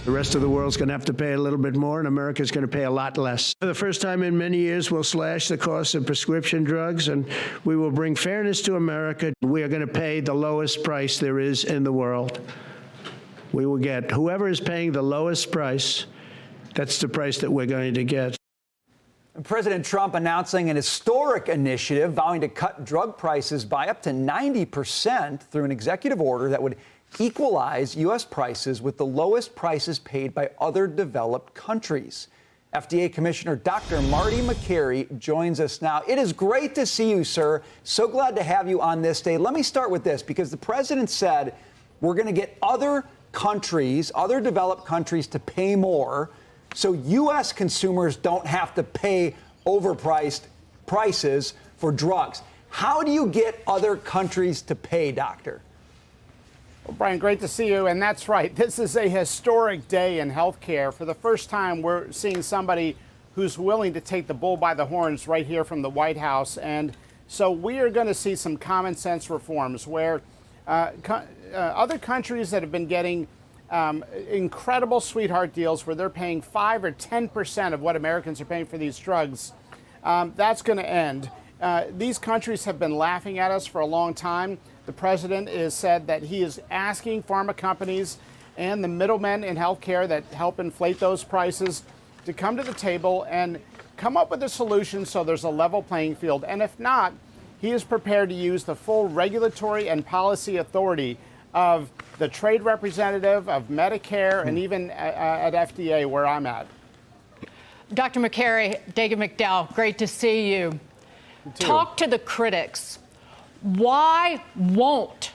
The rest of the world's going to have to pay a little bit more, and America's going to pay a lot less. For the first time in many years, we'll slash the cost of prescription drugs, and we will bring fairness to America. We are going to pay the lowest price there is in the world. We will get whoever is paying the lowest price, that's the price that we're going to get. President Trump announcing an historic initiative vowing to cut drug prices by up to 90% through an executive order that would equalize U.S. prices with the lowest prices paid by other developed countries. FDA Commissioner Dr. Marty Makary joins us now. It is great to see you, sir. So glad to have you on this day. Let me start with this, because the president said we're going to get other countries, other developed countries, to pay more so U.S. consumers don't have to pay overpriced prices for drugs. How do you get other countries to pay, Doctor? Well, Brian, great to see you. And that's right. This is a historic day in healthcare. For the first time, we're seeing somebody who's willing to take the bull by the horns right here from the White House. And so we are going to see some common sense reforms where other countries that have been getting incredible sweetheart deals where they're paying 5 or 10% of what Americans are paying for these drugs, that's going to end. These countries have been laughing at us for a long time. The president has said that he is asking pharma companies and the middlemen in healthcare that help inflate those prices to come to the table and come up with a solution so there's a level playing field. And if not, he is prepared to use the full regulatory and policy authority of the trade representative, of Medicare, and even at FDA, where I'm at. Dr. Makary, Dagan McDowell, great to see you. Talk to the critics. Why won't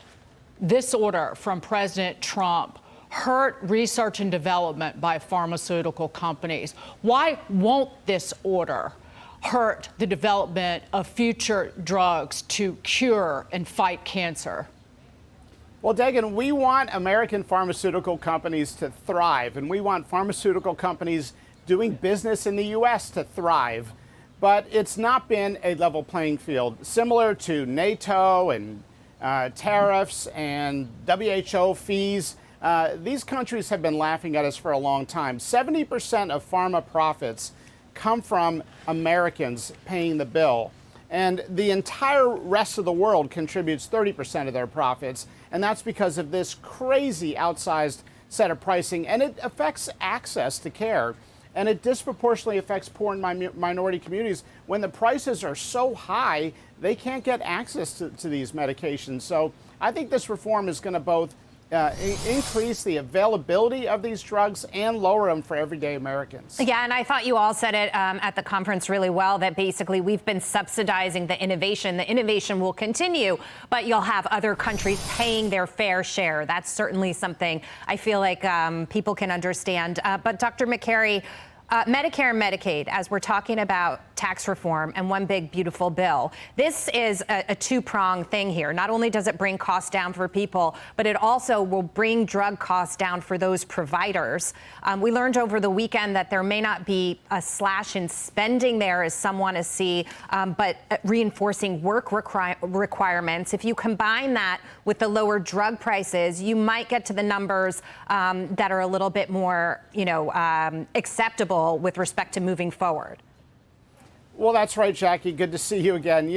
this order from President Trump hurt research and development by pharmaceutical companies? Why won't this order hurt the development of future drugs to cure and fight cancer? Well, Dagan, we want American pharmaceutical companies to thrive, and we want pharmaceutical companies doing business in the U.S. to thrive. But it's not been a level playing field, similar to NATO and tariffs and WHO fees. These countries have been laughing at us for a long time. 70% of pharma profits come from Americans paying the bill. And the entire rest of the world contributes 30% of their profits. And that's because of this crazy outsized set of pricing. And it affects access to care. And it disproportionately affects poor and minority communities. When the prices are so high, they can't get access to these medications. So I think this reform is going to both increase the availability of these drugs and lower them for everyday Americans. Yeah, and I thought you all said it at the conference really well, that basically we've been subsidizing the innovation. The innovation will continue, but you'll have other countries paying their fair share. That's certainly something I feel like people can understand. But Dr. Makary, Medicare and Medicaid, as we're talking about tax reform and one big beautiful bill, this is a two-pronged thing here. Not only does it bring costs down for people, but it also will bring drug costs down for those providers. We learned over the weekend that there may not be a slash in spending there, as some want to see, but reinforcing work requirements. If you combine that with the lower drug prices, you might get to the numbers that are a little bit more, acceptable with respect to moving forward. Well, that's right, Jackie. Good to see you again.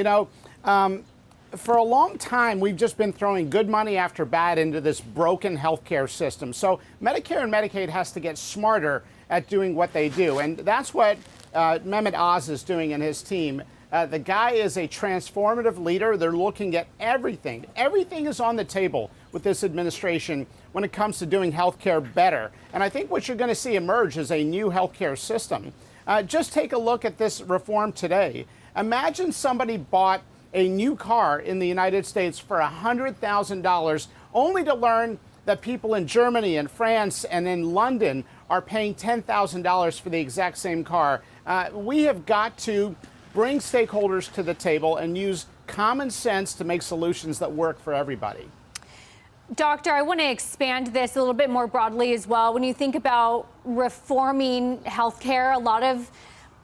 For a long time, we've just been throwing good money after bad into this broken healthcare system. So Medicare and Medicaid has to get smarter at doing what they do. And that's what Mehmet Oz is doing and his team. The guy is a transformative leader. They're looking at everything. Everything is on the table with this administration when it comes to doing healthcare better. And I think what you're going to see emerge is a new healthcare system. Just take a look at this reform today. Imagine somebody bought a new car in the United States for $100,000, only to learn that people in Germany and France and in London are paying $10,000 for the exact same car. We have got to bring stakeholders to the table and use common sense to make solutions that work for everybody. Doctor, I want to expand this a little bit more broadly as well. When you think about reforming healthcare, a lot of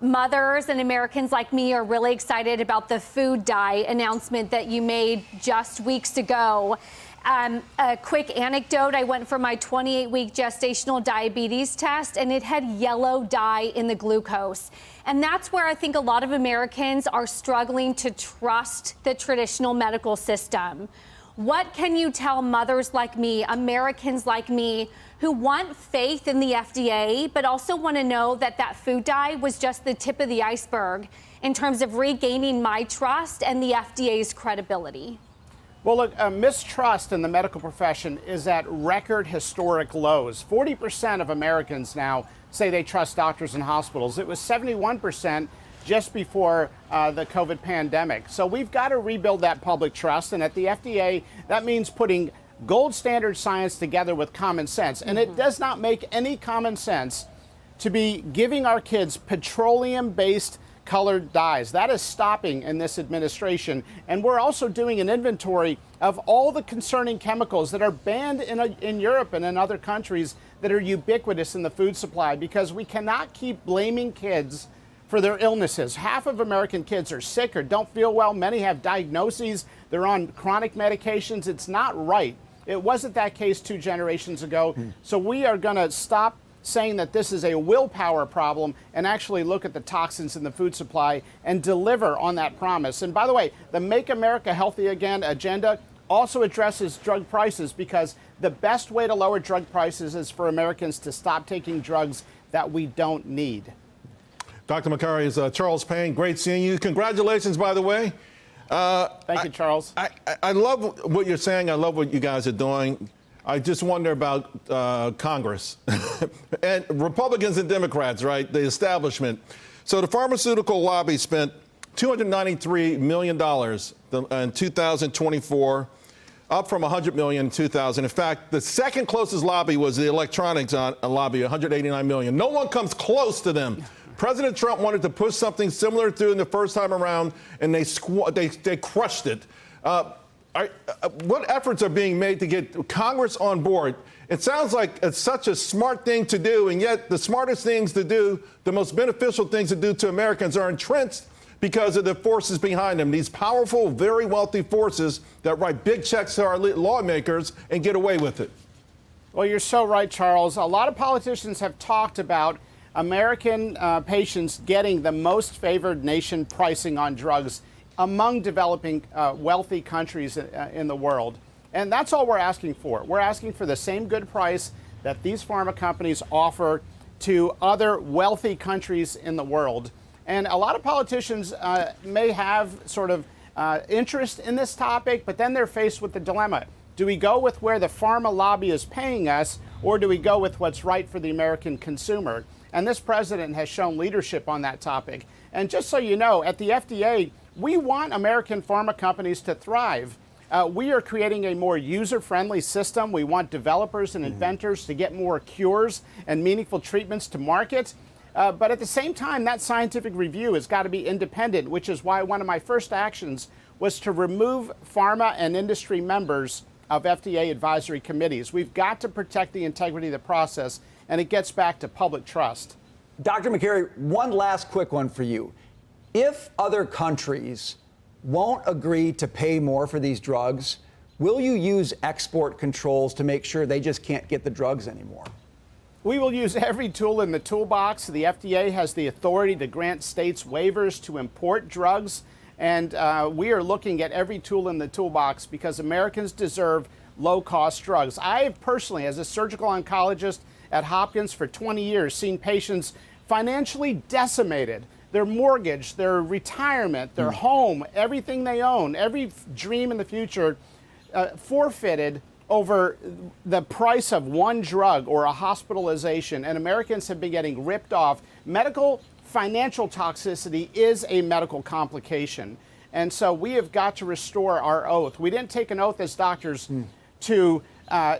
mothers and Americans like me are really excited about the food dye announcement that you made just weeks ago. A quick anecdote, I went for my 28-week gestational diabetes test, and it had yellow dye in the glucose. And that's where I think a lot of Americans are struggling to trust the traditional medical system. What can you tell mothers like me, Americans like me, who want faith in the FDA, but also want to know that that food dye was just the tip of the iceberg in terms of regaining my trust and the FDA's credibility? Well, look, mistrust in the medical profession is at record historic lows. 40% of Americans now say they trust doctors and hospitals. It was 71% just before the COVID pandemic. So we've got to rebuild that public trust. And at the FDA, that means putting gold standard science together with common sense. And it does not make any common sense to be giving our kids petroleum-based colored dyes. That is stopping in this administration. And we're also doing an inventory of all the concerning chemicals that are banned in Europe and in other countries that are ubiquitous in the food supply, because we cannot keep blaming kids for their illnesses. Half of American kids are sick or don't feel well. Many have diagnoses. They're on chronic medications. It's not right. It wasn't that case 2 generations ago. So we are going to stop saying that this is a willpower problem and actually look at the toxins in the food supply and deliver on that promise. And by the way, the Make America Healthy Again agenda also addresses drug prices, because the best way to lower drug prices is for Americans to stop taking drugs that we don't need. Dr. Makary, is Charles Payne. Great seeing you. Congratulations, by the way. Thank you, Charles. I love what you're saying. I love what you guys are doing. I just wonder about Congress and Republicans and Democrats, right? The establishment. So the pharmaceutical lobby spent $293 million in 2024, up from $100 million in 2000. In fact, the second closest lobby was the electronics lobby, $189 million. No one comes close to them. President Trump wanted to push something similar through in the first time around, and they crushed it. What efforts are being made to get Congress on board? It sounds like it's such a smart thing to do, and yet the smartest things to do, the most beneficial things to do to Americans are entrenched because of the forces behind them, these powerful, very wealthy forces that write big checks to our lawmakers and get away with it. Well, you're so right, Charles. A lot of politicians have talked about American patients getting the most favored nation pricing on drugs among developing wealthy countries in the world. And that's all we're asking for. We're asking for the same good price that these pharma companies offer to other wealthy countries in the world. And a lot of politicians may have sort of interest in this topic, but then they're faced with the dilemma. Do we go with where the pharma lobby is paying us, or do we go with what's right for the American consumer? And this president has shown leadership on that topic. And just so you know, at the FDA, we want American pharma companies to thrive. We are creating a more user-friendly system. We want developers and inventors to get more cures and meaningful treatments to market. But at the same time, that scientific review has got to be independent, which is why one of my first actions was to remove pharma and industry members of FDA advisory committees. We've got to protect the integrity of the process, and it gets back to public trust. Dr. Makary, one last quick one for you. If other countries won't agree to pay more for these drugs, will you use export controls to make sure they just can't get the drugs anymore? We will use every tool in the toolbox. The FDA has the authority to grant states waivers to import drugs, and we are looking at every tool in the toolbox because Americans deserve low-cost drugs. I have personally, as a surgical oncologist at Hopkins for 20 years, seen patients financially decimated. Their mortgage, their retirement, their home, everything they own, every dream in the future forfeited over the price of one drug or a hospitalization, and Americans have been getting ripped off. Medical financial toxicity is a medical complication, and so we have got to restore our oath. We didn't take an oath as doctors to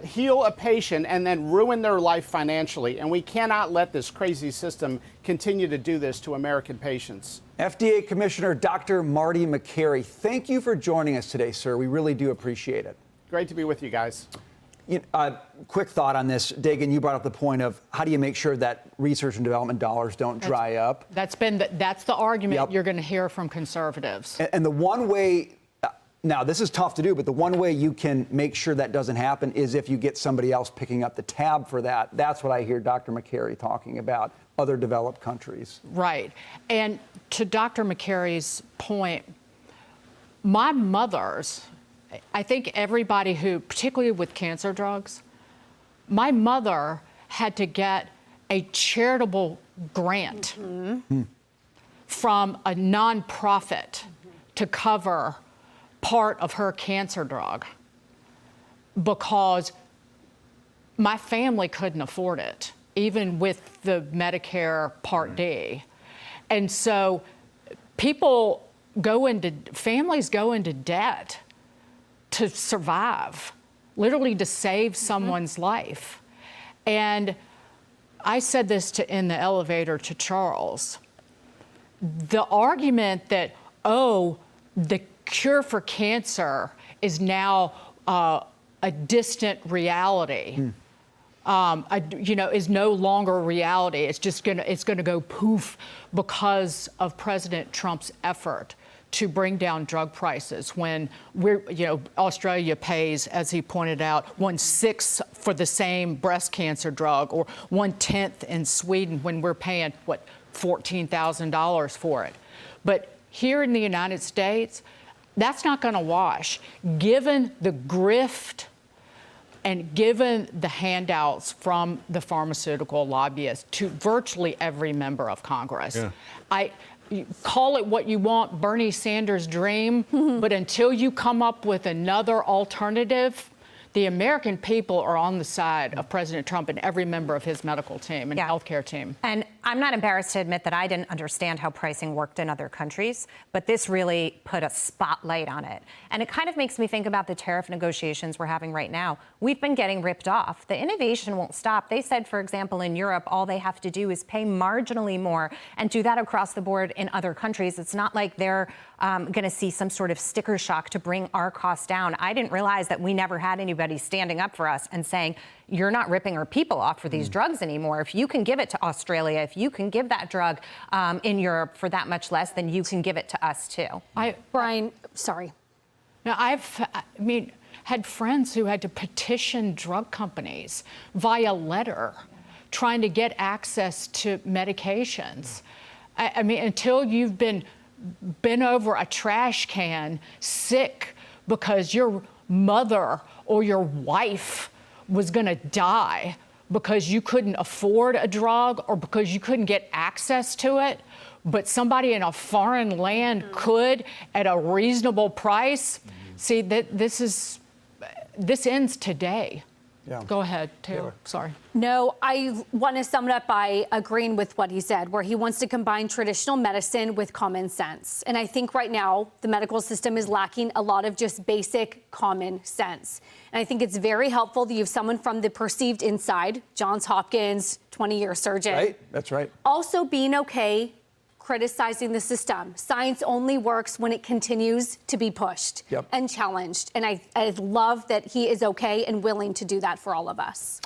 heal a patient and then ruin their life financially, and we cannot let this crazy system continue to do this to American patients. FDA Commissioner Dr. Marty Makary, thank you for joining us today, sir. We really do appreciate it. Great to be with you guys. Quick thought on this. Dagan, you brought up the point of how do you make sure that research and development dollars don't dry up? That's the argument you're going to hear from conservatives. And the one way Now, this is tough to do, but the one way you can make sure that doesn't happen is if you get somebody else picking up the tab for that. That's what I hear Dr. Makary talking about, other developed countries. Right. And to Dr. Makary's point, my mother's, I think everybody who, particularly with cancer drugs, my mother had to get a charitable grant from a nonprofit to cover part of her cancer drug because my family couldn't afford it, even with the Medicare Part D. And so families go into debt to survive, literally to save someone's life. And I said this in the elevator to Charles. The argument that, the cure for cancer is now a distant reality, is no longer a reality. It's gonna go poof because of President Trump's effort to bring down drug prices when Australia pays, as he pointed out, 1/6 for the same breast cancer drug, or 1/10 in Sweden when we're paying, $14,000 for it. But here in the United States, that's not going to wash. Given the grift and given the handouts from the pharmaceutical lobbyists to virtually every member of Congress, you call it what you want, Bernie Sanders' dream, but until you come up with another alternative, the American people are on the side of President Trump and every member of his medical team and healthcare team. And I'm not embarrassed to admit that I didn't understand how pricing worked in other countries, but this really put a spotlight on it. And it kind of makes me think about the tariff negotiations we're having right now. We've been getting ripped off. The innovation won't stop. They said, for example, in Europe, all they have to do is pay marginally more and do that across the board in other countries. It's not like they're going to see some sort of sticker shock to bring our costs down. I didn't realize that we never had anybody standing up for us and saying, you're not ripping our people off for these drugs anymore. If you can give it to Australia, if you can give that drug in Europe for that much less, then you can give it to us too. Brian, sorry. Now, had friends who had to petition drug companies via letter trying to get access to medications. Until you've been over a trash can sick because your mother or your wife was going to die because you couldn't afford a drug or because you couldn't get access to it, but somebody in a foreign land could at a reasonable price. See, this ends today. Yeah. Go ahead, Taylor. Sorry. No, I want to sum it up by agreeing with what he said, where he wants to combine traditional medicine with common sense. And I think right now the medical system is lacking a lot of just basic common sense. And I think it's very helpful that you have someone from the perceived inside, Johns Hopkins, 20-year surgeon. Right, that's right. Also being okay criticizing the system. Science only works when it continues to be pushed and challenged. And I love that he is okay and willing to do that for all of us.